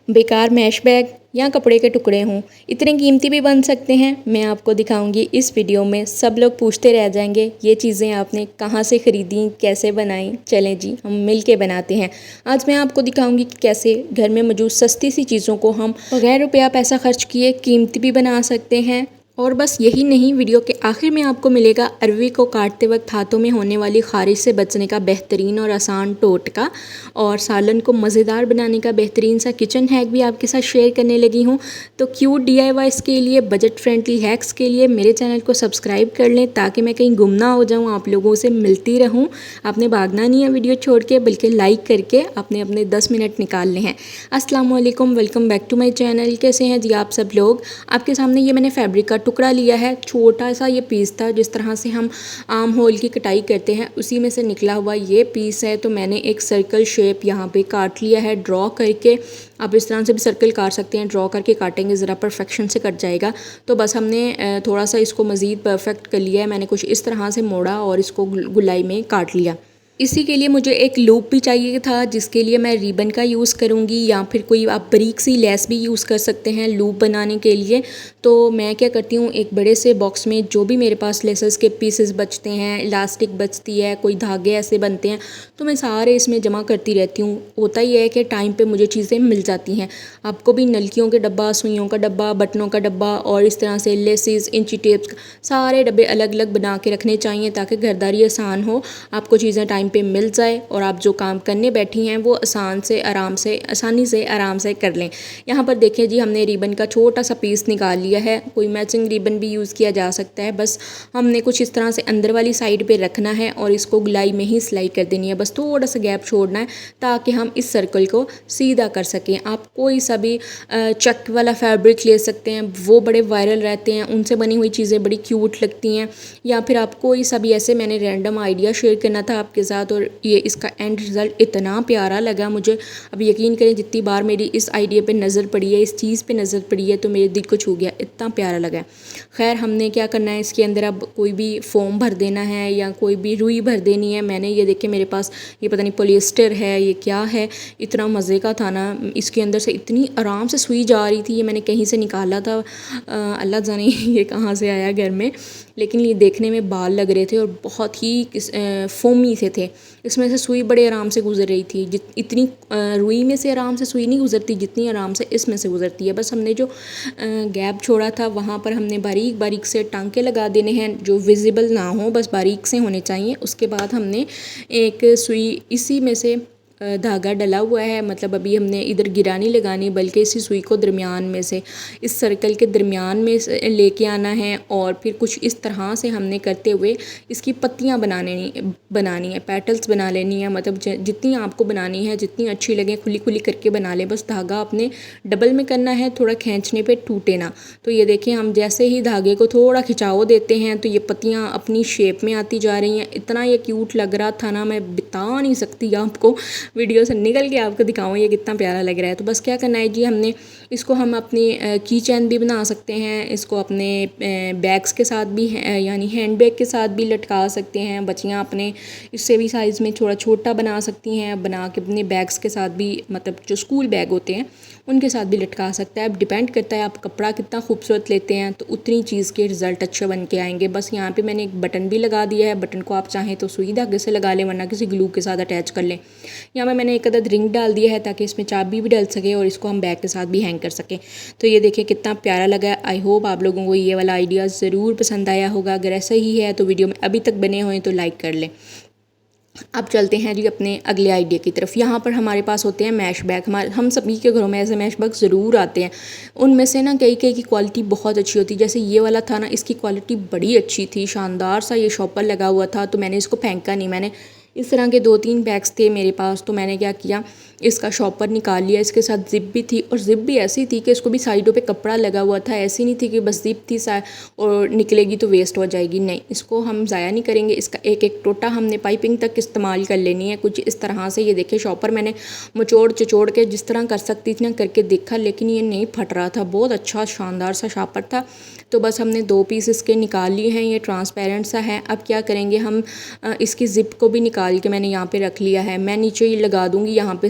बेकार mash bag या कपड़े के टुकड़े हों, इतने कीमती भी बन सकते हैं। मैं आपको दिखाऊंगी इस वीडियो में। सब लोग पूछते रह जाएंगे ये चीज़ें आपने कहाँ से ख़रीदी, कैसे बनाई। चलें जी, हम मिल के बनाते हैं। आज मैं आपको दिखाऊंगी कि कैसे घर में मौजूद सस्ती सी चीज़ों को हम बगैर रुपया पैसा खर्च किए कीमती भी बना सकते हैं। और बस यही नहीं, वीडियो के आखिर में आपको मिलेगा अरवी को काटते वक्त हाथों में होने वाली खारिश से बचने का बेहतरीन और आसान टोटका, और सालन को मज़ेदार बनाने का बेहतरीन सा किचन हैक भी आपके साथ शेयर करने लगी हूँ। तो क्यूट DIYs के लिए, बजट फ्रेंडली हैक्स के लिए मेरे चैनल को सब्सक्राइब कर लें ताकि मैं कहीं गुम ना हो जाऊँ, आप लोगों से मिलती रहूँ। आपने भागना नहीं है वीडियो छोड़ के, बल्कि लाइक करके अपने अपने 10 मिनट निकालने हैं। अस्सलाम वालेकुम, welcome back to my channel. कैसे हैं जी आप सब लोग। आपके सामने ये मैंने फैब्रिक का टुकड़ा लिया है, छोटा सा ये पीस था। जिस तरह से हम आम होल की कटाई करते हैं उसी में से निकला हुआ ये पीस है। तो मैंने एक सर्कल शेप यहाँ पे काट लिया है ड्रॉ करके। आप इस तरह से भी सर्कल काट सकते हैं, ड्रॉ करके काटेंगे ज़रा परफेक्शन से कट जाएगा। तो बस हमने थोड़ा सा इसको मज़ीद परफेक्ट कर लिया है। मैंने कुछ इस तरह से मोड़ा और इसको गुलाई में काट लिया। इसी के लिए मुझे एक लूप भी चाहिए था, जिसके लिए मैं रिबन का यूज़ करूँगी, या फिर कोई आप बारीक सी लेस भी यूज़ कर सकते हैं लूप बनाने के लिए। तो मैं क्या करती हूँ, एक बड़े से बॉक्स में जो भी मेरे पास लेसेस के पीसेस बचते हैं, इलास्टिक बचती है, कोई धागे ऐसे बनते हैं, तो मैं सारे इसमें जमा करती रहती हूँ। होता ही है कि टाइम पे मुझे चीज़ें मिल जाती हैं। आपको भी नलकियों के डब्बा, सुइयों का डब्बा, बटनों का डब्बा और इस तरह से लेसेस, इंची टेप्स, सारे डब्बे अलग अलग बना के रखने चाहिए ताकि घरदारी आसान हो, आपको चीज़ें टाइम पे मिल जाए और आप जो काम करने बैठी हैं वो आसानी से आराम से कर लें। यहाँ पर देखें जी, हमने रिबन का छोटा सा पीस निकाल लिया है। कोई मैचिंग रिबन भी यूज़ किया जा सकता है। बस हमने कुछ इस तरह से अंदर वाली साइड पे रखना है और इसको गुलाई में ही सिलाई कर देनी है। बस थोड़ा सा गैप छोड़ना है ताकि हम इस सर्कल को सीधा कर सकें। आप कोई सा भी चक वाला फैब्रिक ले सकते हैं, वो बड़े वायरल रहते हैं, उनसे बनी हुई चीज़ें बड़ी क्यूट लगती हैं। या फिर आप कोई सा भी ऐसे, मैंने रैंडम आइडिया शेयर करना था आपके साथ, और ये इसका एंड रिज़ल्ट इतना प्यारा लगा मुझे। अब यकीन करें, जितनी बार मेरी इस आइडिया पे नज़र पड़ी है, इस चीज़ पे नज़र पड़ी है, तो मेरे दिल को छू गया, इतना प्यारा लगा। खैर, हमने क्या करना है, इसके अंदर अब कोई भी फोम भर देना है या कोई भी रुई भर देनी है। मैंने ये देखे, मेरे पास ये पता नहीं पॉलिएस्टर है, ये क्या है, इतना मज़े का था ना। इसके अंदर से इतनी आराम से सुई जा रही थी। ये मैंने कहीं से निकाला था, अल्लाह जाने ये कहाँ से आया घर में, लेकिन ये देखने में बाल लग रहे थे और बहुत ही फोमी से थे। इसमें से सुई बड़े आराम से गुजर रही थी। इतनी रुई में से आराम से सुई नहीं गुजरती जितनी आराम से इसमें से गुजरती है। बस हमने जो गैप छोड़ा था वहाँ पर हमने बारीक बारीक से टांके लगा देने हैं, जो विजिबल ना हो, बस बारीक से होने चाहिए। उसके बाद हमने एक सुई इसी में से धागा डला हुआ है, मतलब अभी हमने इधर गिरा नहीं लगानी, बल्कि इसी सुई को दरमियान में से, इस सर्कल के दरमियान में से लेके आना है। और फिर कुछ इस तरह से हमने करते हुए इसकी पत्तियां बनानी है, पेटल्स बना लेनी है। मतलब जितनी आपको बनानी है, जितनी अच्छी लगे, खुली खुली करके बना ले। बस धागा अपने डबल में करना है, थोड़ा खींचने पे टूटे ना। तो ये देखें, हम जैसे ही धागे को थोड़ा खिंचाव देते हैं तो ये पत्तियाँ अपनी शेप में आती जा रही हैं। इतना ये क्यूट लग रहा था ना, मैं बता नहीं सकती आपको, वीडियो से निकल के आपको दिखाऊँ ये कितना प्यारा लग रहा है। तो बस क्या करना है जी, हमने इसको हम अपनी की चैन भी बना सकते हैं, इसको अपने बैग्स के साथ भी, यानी हैंड बैग के साथ भी लटका सकते हैं। बच्चियाँ अपने इससे भी साइज़ में थोड़ा छोटा बना सकती हैं, बना के अपने बैग्स के साथ भी, मतलब जो स्कूल बैग होते हैं उनके साथ भी लटका सकता है। अब डिपेंड करता है आप कपड़ा कितना खूबसूरत लेते हैं, तो उतनी चीज़ के रिज़ल्ट अच्छे बन के आएंगे। बस यहाँ पे मैंने एक बटन भी लगा दिया है। बटन को आप चाहें तो सुई धागे से लगा लें, वरना किसी ग्लू के साथ अटैच कर लें। यहाँ मैंने एक अदद रिंग डाल दिया है ताकि इसमें चाबी भी डल सके और इसको हम बैग के साथ भी हैंग कर सकें। तो ये देखिए कितना प्यारा लगा है। आई होप आप लोगों को ये वाला आइडिया ज़रूर पसंद आया होगा। अगर ऐसा ही है तो वीडियो में अभी तक बने हुए तो लाइक कर लें। अब चलते हैं जी अपने अगले आइडिया की तरफ। यहाँ पर हमारे पास होते हैं मैश बैग। हम सभी के घरों में ऐसे मैश बैग ज़रूर आते हैं। उनमें से ना कई की क्वालिटी बहुत अच्छी होती है। जैसे ये वाला था ना, इसकी क्वालिटी बड़ी अच्छी थी, शानदार सा ये शॉपर लगा हुआ था। तो मैंने इसको फेंका नहीं, मैंने इस तरह के 2-3 बैग्स थे मेरे पास, तो मैंने क्या किया, इसका शॉपर निकाल लिया। इसके साथ ज़िप भी थी, और ज़िप भी ऐसी थी कि इसको भी साइडों पे कपड़ा लगा हुआ था। ऐसी नहीं थी कि बस ज़िप थी और निकलेगी तो वेस्ट हो जाएगी। नहीं, इसको हम ज़ाया नहीं करेंगे। इसका एक एक टोटा हमने पाइपिंग तक इस्तेमाल कर लेनी है। कुछ इस तरह से, ये देखिए शॉपर मैंने मचोड़ चचोड़ के जिस तरह कर सकती थी ना करके देखा, लेकिन ये नहीं फट रहा था। बहुत अच्छा शानदार सा शॉपर था। तो बस हमने 2 पीस इसके निकाल लिए हैं। ये ट्रांसपेरेंट सा है। अब क्या करेंगे, हम इसकी ज़िप को भी निकाल के मैंने यहाँ पे रख लिया है। मैं नीचे ये लगा दूँगी यहाँ पे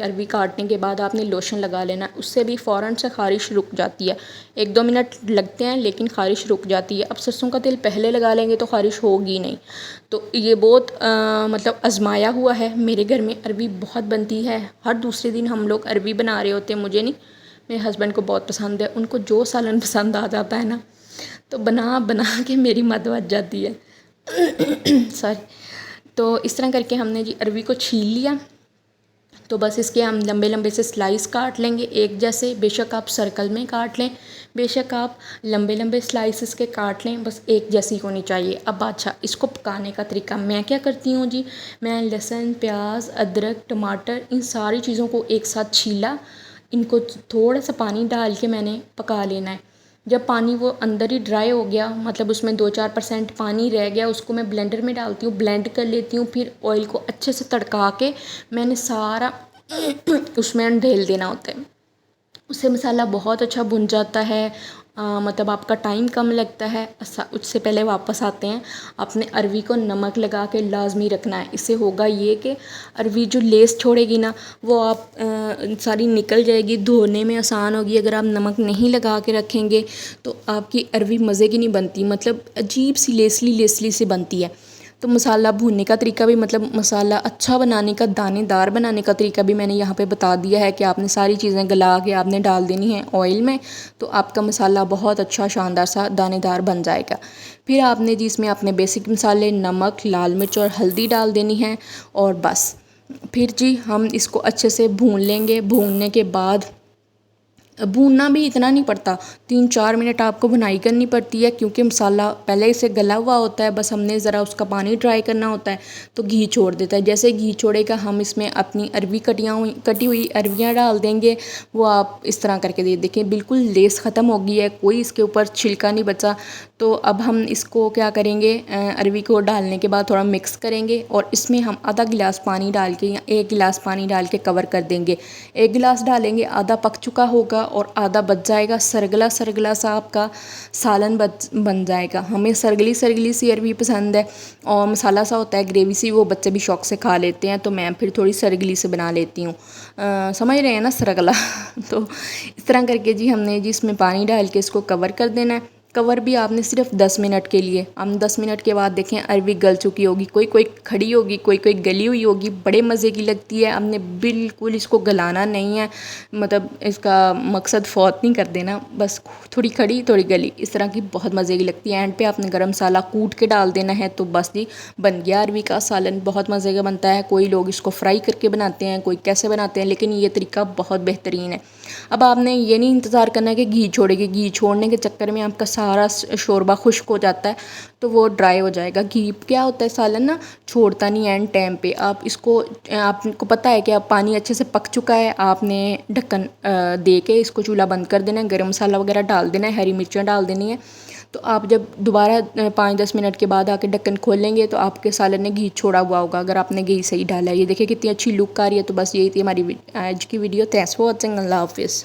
अरवी काटने के बाद आपने लोशन लगा लेना, उससे भी फ़ौरन से ख़ारिश रुक जाती है। 1-2 मिनट लगते हैं लेकिन ख़ारिश रुक जाती है। अब सरसों का तेल पहले लगा लेंगे तो ख़ारिश होगी नहीं। तो ये बहुत मतलब आजमाया हुआ है। मेरे घर में अरवी बहुत बनती है, हर दूसरे दिन हम लोग अरवी बना रहे होते हैं। मुझे नहीं, मेरे हस्बैंड को बहुत पसंद है। उनको जो सालन पसंद आ जाता है ना, तो बना बना के मेरी मत बच जाती है। सॉरी। तो इस तरह करके हमने जी अरवी को छील लिया। तो बस इसके हम लंबे लंबे से स्लाइस काट लेंगे एक जैसे। बेशक आप सर्कल में काट लें, बेशक आप लंबे लंबे स्लाइसेस के काट लें, बस एक जैसी होनी चाहिए। अब अच्छा, इसको पकाने का तरीका मैं क्या करती हूँ जी, मैं लहसुन, प्याज, अदरक, टमाटर, इन सारी चीज़ों को एक साथ छीला, इनको थोड़ा सा पानी डाल के मैंने पका लेना है। जब पानी वो अंदर ही ड्राई हो गया, मतलब उसमें 2-4% पानी रह गया, उसको मैं ब्लेंडर में डालती हूँ, ब्लेंड कर लेती हूँ। फिर ऑयल को अच्छे से तड़का के मैंने सारा उसमें ढेल देना होता है। उससे मसाला बहुत अच्छा भुन जाता है। मतलब आपका टाइम कम लगता है। उससे पहले वापस आते हैं, अपने अरवी को नमक लगा के लाजमी रखना है। इससे होगा ये कि अरवी जो लेस छोड़ेगी ना, वो आप सारी निकल जाएगी, धोने में आसान होगी। अगर आप नमक नहीं लगा के रखेंगे तो आपकी अरवी मज़े की नहीं बनती, मतलब अजीब सी लेसली लेसली सी बनती है। तो मसाला भूनने का तरीका भी, मतलब मसाला अच्छा बनाने का, दानेदार बनाने का तरीका भी मैंने यहाँ पे बता दिया है कि आपने सारी चीज़ें गला के आपने डाल देनी है ऑयल में, तो आपका मसाला बहुत अच्छा शानदार सा दानेदार बन जाएगा। फिर आपने जी इसमें अपने बेसिक मसाले नमक, लाल मिर्च और हल्दी डाल देनी है, और बस फिर जी हम इसको अच्छे से भून लेंगे। भूनने के बाद भूनना भी इतना नहीं पड़ता, 3-4 मिनट आपको भुनाई करनी पड़ती है, क्योंकि मसाला पहले से गला हुआ होता है। बस हमने ज़रा उसका पानी ड्राई करना होता है, तो घी छोड़ देता है। जैसे घी छोड़ेगा, हम इसमें अपनी अरवी कटी हुई अरवियाँ डाल देंगे। वो आप इस तरह करके देखिए, बिल्कुल लेस ख़त्म हो गई है, कोई इसके ऊपर छिलका नहीं बचा। तो अब हम इसको क्या करेंगे, अरवी को डालने के बाद थोड़ा मिक्स करेंगे, और इसमें हम आधा गिलास पानी डाल के या 1 गिलास पानी डाल के कवर कर देंगे। 1 गिलास डालेंगे, आधा पक चुका होगा और आधा बच जाएगा। सरगला सरगला सा आपका सालन बन जाएगा। हमें सरगली सरगली सी अरवी पसंद है, और मसाला सा होता है, ग्रेवी सी, वो बच्चे भी शौक से खा लेते हैं। तो मैं फिर थोड़ी सरगली से बना लेती हूँ, समझ रहे हैं ना, सरगला। तो इस तरह करके जी हमने जी इसमें पानी डाल के इसको कवर कर देना है। कवर भी आपने सिर्फ 10 मिनट के लिए। हम 10 मिनट के बाद देखें अरवी गल चुकी होगी, कोई कोई खड़ी होगी, कोई कोई गली हुई होगी, बड़े मज़े की लगती है। हमने बिल्कुल इसको गलाना नहीं है, मतलब इसका मकसद फौत नहीं कर देना, बस थोड़ी खड़ी थोड़ी गली, इस तरह की बहुत मज़े की लगती है। एंड पे आपने गरम मसाला कूट के डाल देना है, तो बस जी बन गया अरवी का सालन। बहुत मज़े का बनता है। कोई लोग इसको फ्राई करके बनाते हैं, कोई कैसे बनाते हैं, लेकिन ये तरीका बहुत बेहतरीन है। अब आपने ये नहीं इंतज़ार करना कि घी छोड़ेगी, घी छोड़ने के चक्कर में आपका सारा शोरबा खुश्क हो जाता है, तो वो ड्राई हो जाएगा। घी क्या होता है, सालन ना छोड़ता नहीं एंड टाइम पे। आप इसको, आपको पता है कि अब पानी अच्छे से पक चुका है, आपने ढक्कन दे के इसको चूल्हा बंद कर देना है, गरम मसाला वगैरह डाल देना है, हरी मिर्चें डाल देनी है। तो आप जब दोबारा 5-10 मिनट के बाद आके ढक्कन खोलेंगे तो आपके सालन ने घी छोड़ा हुआ होगा, अगर आपने घी सही डाला है। ये देखिए कितनी अच्छी लुक आ रही है। तो बस यही थी हमारी आज की वीडियो। Thanks for watching. अल्लाह हाफिज़।